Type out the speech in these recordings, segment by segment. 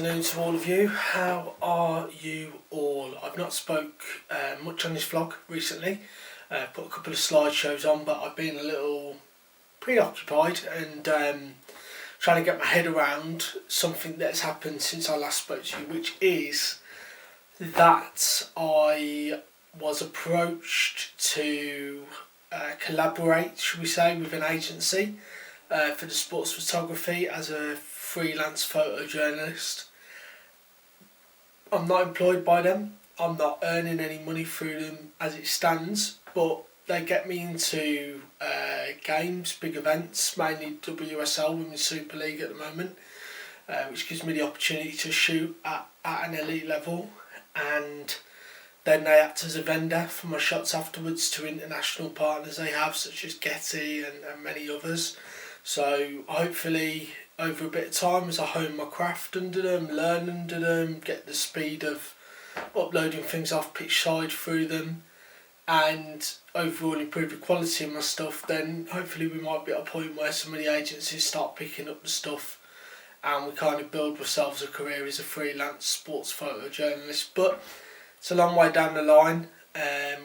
afternoon to all of you. How are you all? I've not spoke much on this vlog recently. Put a couple of slideshows on, but I've been a little preoccupied and trying to get my head around something that's happened since I last spoke to you, which is that I was approached to collaborate, should we say, with an agency for the sports photography as a freelance photojournalist. I'm not employed by them, I'm not earning any money through them as it stands, but they get me into games, big events, mainly WSL, Women's Super League at the moment, which gives me the opportunity to shoot at an elite level, and then they act as a vendor for my shots afterwards to international partners they have, such as Getty and many others. So hopefully over a bit of time, as I hone my craft under them, learn under them, get the speed of uploading things off pitch side through them, and overall improve the quality of my stuff, then hopefully we might be at a point where some of the agencies start picking up the stuff and we kind of build ourselves a career as a freelance sports photojournalist. But it's a long way down the line.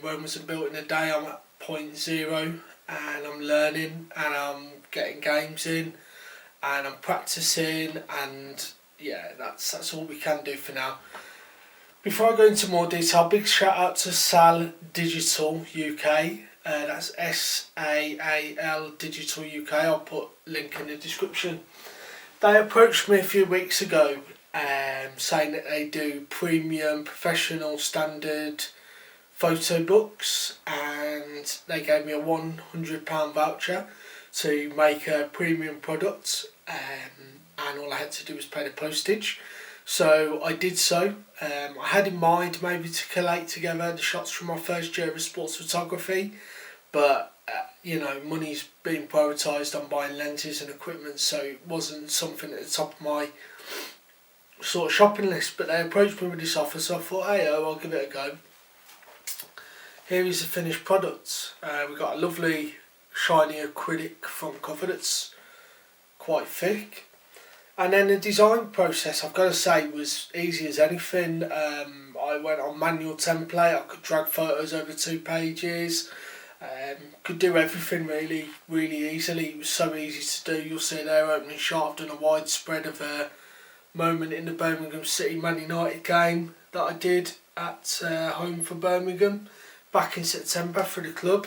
Rome wasn't built in a day. I'm at point zero and I'm learning and I'm getting games in and I'm practicing, and yeah, that's all we can do for now. Before I go into more detail, big shout out to Saal Digital UK. That's SAAL Digital UK. I'll put a link in the description. They approached me a few weeks ago saying that they do premium professional standard photo books, and they gave me a £100 voucher to make a premium product, and all I had to do was pay the postage. So I did so. I had in mind maybe to collate together the shots from my first year of sports photography, but money's being prioritised on buying lenses and equipment, so it wasn't something at the top of my sort of shopping list. But they approached me with this offer, so I thought, hey, I'll give it a go. Here is the finished product. We've got a lovely shiny acrylic front cover that's quite thick. And then the design process, I've got to say, was easy as anything. I went on manual template, I could drag photos over 2 pages, could do everything really, really easily. It was so easy to do. You'll see there, opening shot, I've done a wide spread of a moment in the Birmingham City Man United game that I did at home for Birmingham back in September for the club.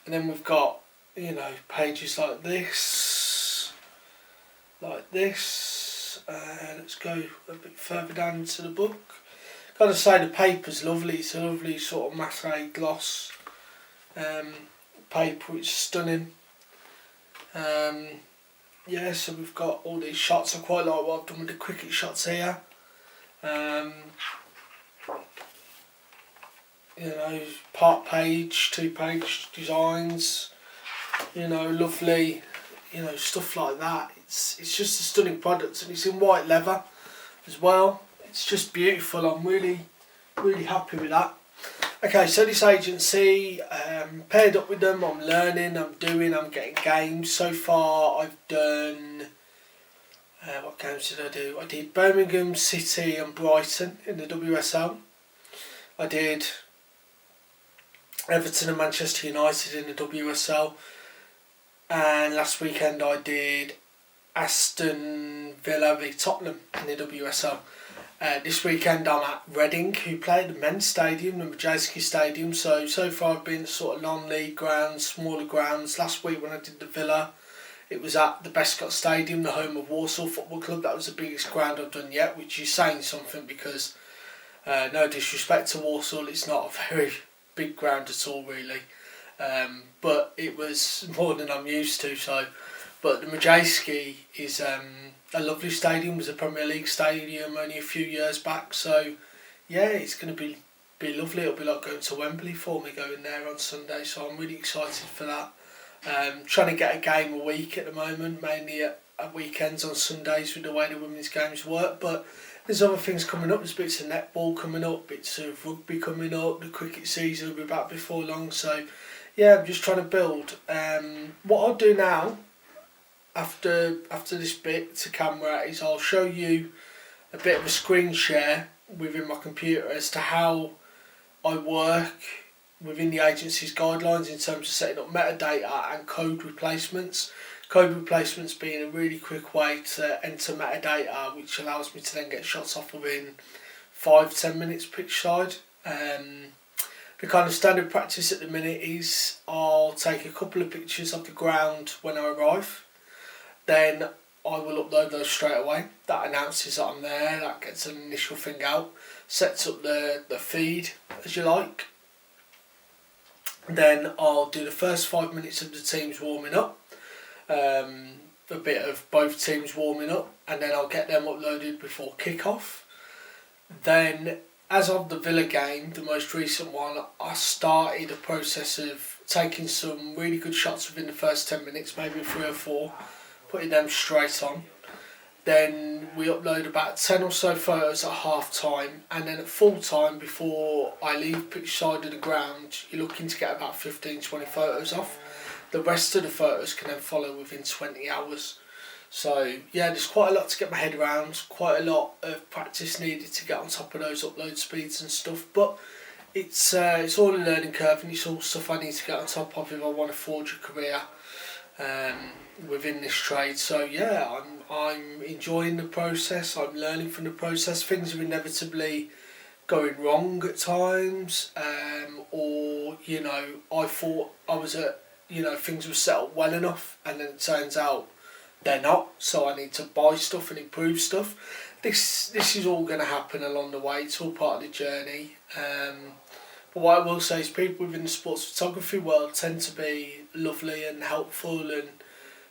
And then we've got, pages like this. Let's go a bit further down into the book. Gotta say, the paper's lovely. It's a lovely sort of matte gloss paper, which is stunning. So we've got all these shots. I quite like what I've done with the cricket shots here. Part page, 2-page designs, lovely, stuff like that. It's just a stunning product, and it's in white leather as well. It's just beautiful. I'm really, really happy with that. Okay, so this agency, paired up with them, I'm learning, I'm getting games. So far I've done, what games did I do? I did Birmingham, City and Brighton in the WSL. I did Everton and Manchester United in the WSL. And last weekend I did Aston Villa v Tottenham in the WSL. This weekend I'm at Reading, who play at the men's stadium, the Majewski Stadium. So far I've been to sort of non-league grounds, smaller grounds. Last week when I did the Villa, it was at the Bescott Stadium, the home of Walsall Football Club. That was the biggest ground I've done yet, which is saying something because, no disrespect to Walsall, it's not a very big ground at all really. But it was more than I'm used to. But the Majewski is a lovely stadium. It was a Premier League stadium only a few years back. So yeah, it's going to be lovely. It'll be like going to Wembley for me going there on Sunday. So I'm really excited for that. Trying to get a game a week at the moment, mainly at weekends on Sundays with the way the women's games work. But there's other things coming up. There's bits of netball coming up, bits of rugby coming up. The cricket season will be back before long. So yeah, I'm just trying to build. What I'll do now, after this bit to camera, is I'll show you a bit of a screen share within my computer as to how I work within the agency's guidelines in terms of setting up metadata and code replacements. Code replacements being a really quick way to enter metadata, which allows me to then get shots off within 5-10 minutes pitch side. The kind of standard practice at the minute is I'll take a couple of pictures of the ground when I arrive, then I will upload those straight away. That announces that I'm there, that gets an initial thing out, sets up the feed as you like. Then I'll do the first 5 minutes of the teams warming up, a bit of both teams warming up, and then I'll get them uploaded before kick-off. Then, as of the Villa game, the most recent one, I started a process of taking some really good shots within the first 10 minutes, maybe 3 or 4, putting them straight on. Then we upload about 10 or so photos at half time, and then at full time, before I leave pitch side of the ground, you're looking to get about 15-20 photos off. The rest of the photos can then follow within 20 hours. So yeah, there's quite a lot to get my head around, quite a lot of practice needed to get on top of those upload speeds and stuff, but it's all a learning curve, and it's all stuff I need to get on top of if I want to forge a career within this trade. So yeah, I'm enjoying the process, I'm learning from the process. Things are inevitably going wrong at times, or I thought I was things were set up well enough, and then it turns out they're not, so I need to buy stuff and improve stuff. This is all going to happen along the way, it's all part of the journey. But what I will say is people within the sports photography world tend to be lovely and helpful, and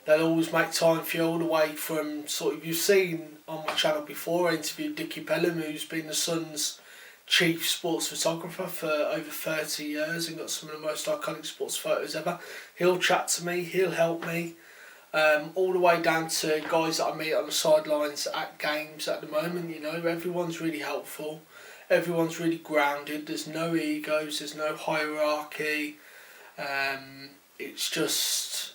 they'll always make time for you, all the way from you've seen on my channel before, I interviewed Dickie Pelham, who's been the Sun's chief sports photographer for over 30 years and got some of the most iconic sports photos ever. He'll chat to me, he'll help me, all the way down to guys that I meet on the sidelines at games at the moment. Everyone's really helpful, everyone's really grounded, there's no egos, there's no hierarchy, it's just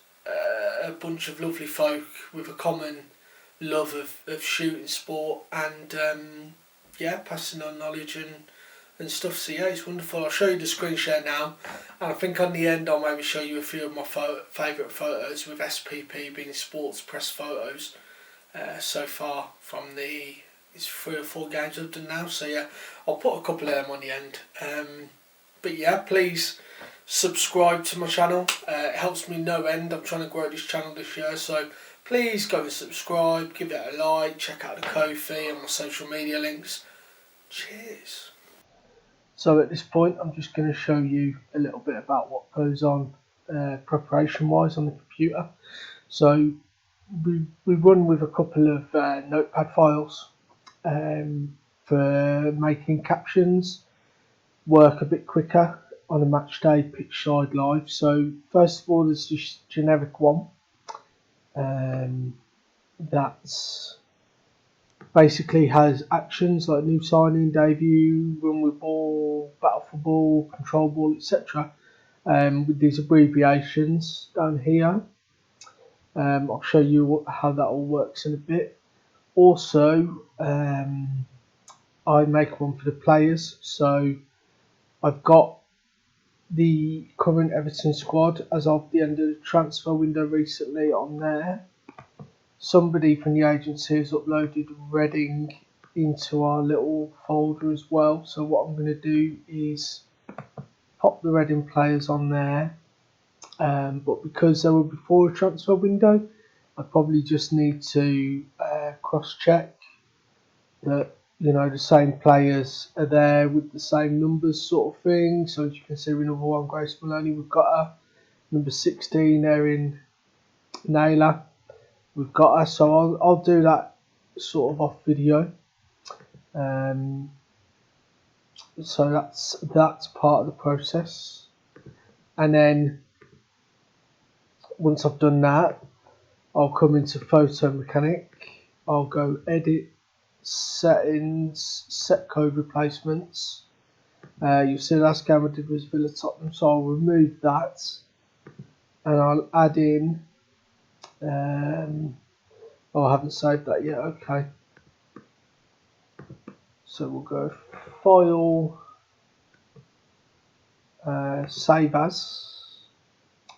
a bunch of lovely folk with a common love of shooting sport and passing on knowledge and stuff. So yeah, it's wonderful. I'll show you the screen share now, and I think on the end I'll maybe show you a few of my favourite photos with SPP being sports press photos so far from it's 3 or 4 games I've done now. So yeah, I'll put a couple of them on the end. But yeah, please subscribe to my channel. It helps me no end. I'm trying to grow this channel this year, so please go and subscribe, give it a like, check out the Ko-fi and my social media links. Cheers. So at this point I'm just going to show you a little bit about what goes on preparation wise on the computer. So we run with a couple of notepad files for making captions work a bit quicker on a match day pitch side live. So first of all, there's this generic one that's basically has actions like new signing, debut, run with ball, battle for ball, control ball, etc. With these abbreviations down here. I'll show you how that all works in a bit. Also, I make one for the players. So I've got the current Everton squad as of the end of the transfer window recently on there. Somebody from the agency has uploaded Reading into our little folder as well. So what I'm going to do is pop the Reading players on there. But because they were before a transfer window, I probably just need to cross-check that the same players are there with the same numbers, sort of thing. So as you can see, with number 1 Grace Maloney, we've got her. Number 16 Erin Naylor, we've got her. So I'll do that sort of off video. So that's part of the process. And then once I've done that, I'll come into Photo Mechanic. I'll go Edit, Settings, Set Code Replacements. You'll see the last game I did was Villa Tottenham, so I'll remove that and I'll add in. I haven't saved that yet. Okay. So we'll go File, Save As,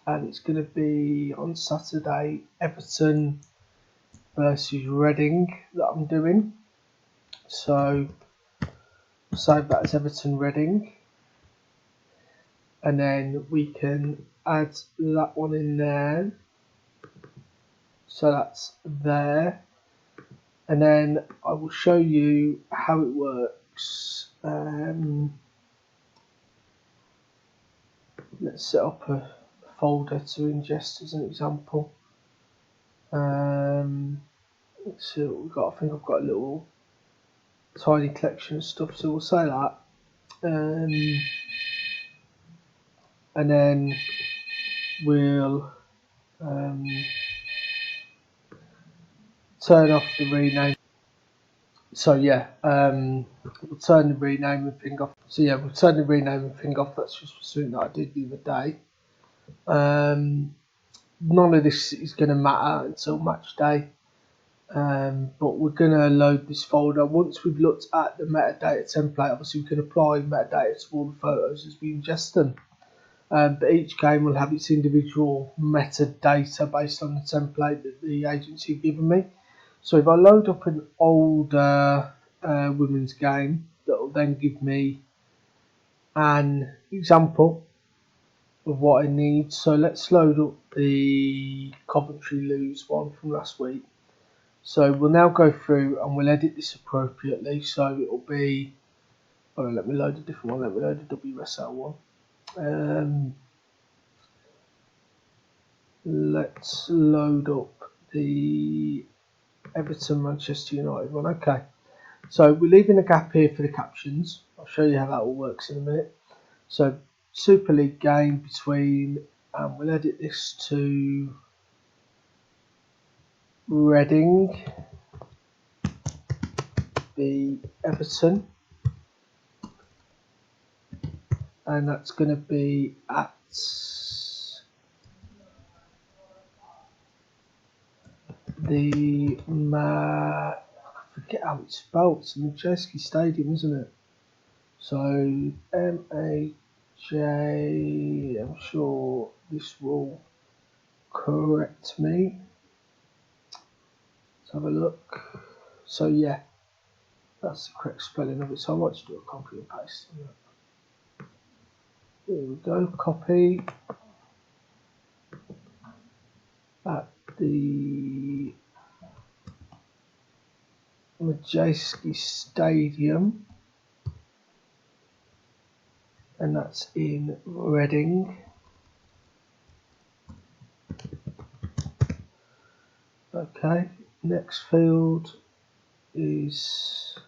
and it's going to be on Saturday, Everton versus Reading that I'm doing. So save that as Everton Reading, and then we can add that one in there. So that's there, and then I will show you how it works. Let's set up a folder to ingest as an example. Let's see what we've got. I think I've got a little tiny collection of stuff, so we'll say that. And then we'll turn off the rename. So yeah, we'll turn the renaming thing off. So yeah, we'll turn the renaming thing off. That's just something that I did the other day. None of this is going to matter until match day. But we're going to load this folder. Once we've looked at the metadata template, obviously we can apply metadata to all the photos as we ingest them. But each game will have its individual metadata based on the template that the agency have given me. So if I load up an older women's game, that will then give me an example of what I need. So let's load up the Coventry Lose one from last week. So we'll now go through and we'll edit this appropriately. So it'll be, oh, let me load a different one. Let me load a WSL one. Let's load up the Everton Manchester United one. Okay, so we're leaving a gap here for the captions. I'll show you how that all works in a minute. So Super League game between, and we'll edit this to Reading v Everton, and that's going to be at the I forget how it's spelled. It's Majeski Stadium, isn't it? So MAJ. I'm sure this will correct me. Let's have a look. So yeah, that's the correct spelling of it. So I might just do a copy and paste. There we go. Copy at the Majeski Stadium, and that's in Reading. Okay, next field is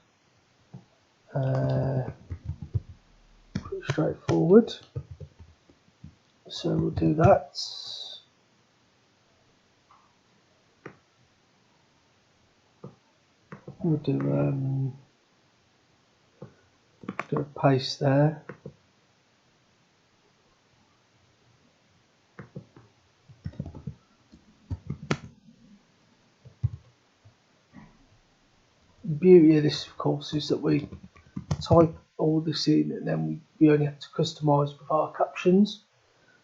pretty straightforward, so we'll do that. We'll do a paste there. The beauty of this, of course, is that we type all this in and then we only have to customise with our captions.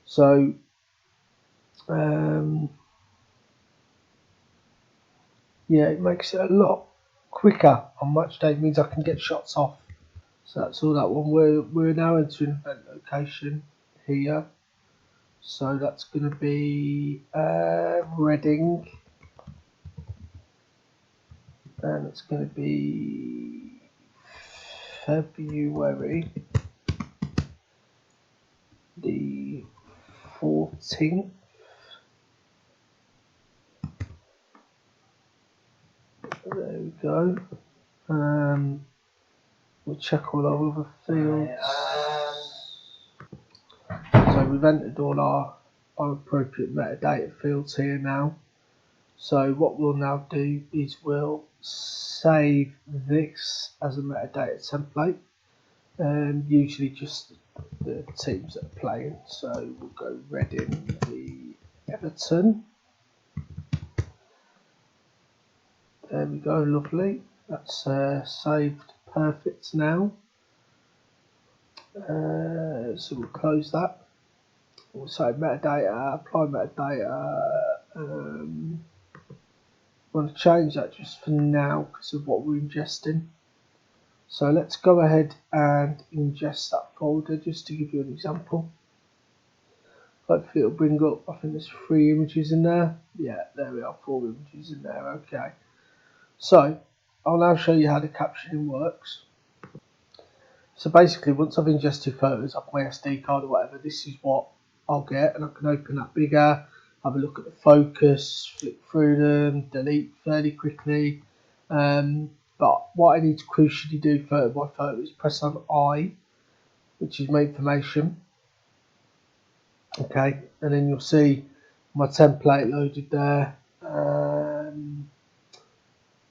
So yeah, it makes it a lot quicker on match day. It means I can get shots off. So that's all that one. We're now entering event location here. So that's going to be Reading, and it's going to be February the 14th. There we go. We'll check all our other fields. So we've entered all our appropriate metadata fields here now. So what we'll now do is we'll save this as a metadata template, and usually just the teams that are playing. So we'll go Reading v Everton. There we go, lovely. That's saved perfect now. So we'll close that. We'll say metadata, apply metadata. I want to change that just for now because of what we're ingesting. So let's go ahead and ingest that folder just to give you an example. Hopefully it'll bring up, I think there's 3 images in there. Yeah, there we are, 4 images in there, okay. So, I'll now show you how the captioning works. So basically, once I've ingested photos off my SD card or whatever, this is what I'll get, and I can open that bigger, have a look at the focus, flick through them, delete fairly quickly. But what I need to crucially do photo by photo is press on I, which is my information. Okay, and then you'll see my template loaded there,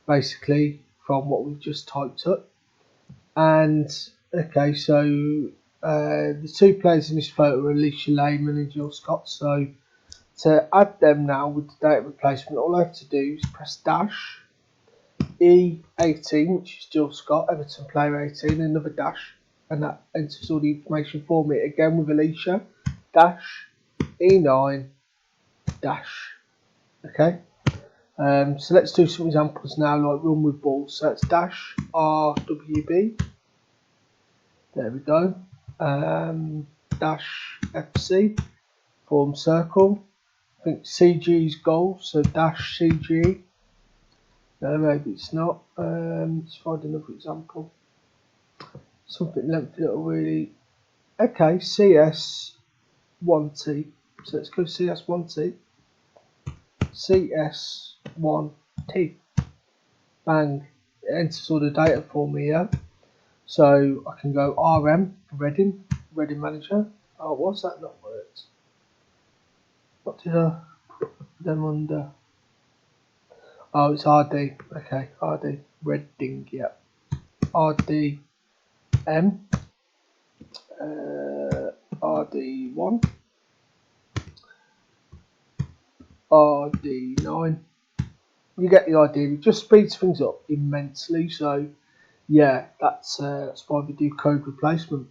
basically from what we've just typed up. And okay, so the 2 players in this photo are Alicia Lehman and Jill Scott. So to add them now with the data replacement, all I have to do is press dash E18, which is Jill Scott, Everton player 18, another dash, and that enters all the information for me. Again with Alicia, dash E9 dash. Okay, so let's do some examples now, like run with balls. So it's dash RWB. There we go. Dash FC, form circle. I think CG is goal, so dash CG. No, maybe it's not. Let's find another example. Something lengthy that'll really. Okay, CS1T. So let's go CS1T. CS1T. Bang. It enters all the data for me, yeah? So I can go RM for Reading Manager. Oh, what's that not worked? What did I put them under? Oh, it's RD. Okay, RD. Reading, yeah. RDM. RD1. RD9. You get the idea. It just speeds things up immensely. So, yeah, that's why we do code replacement.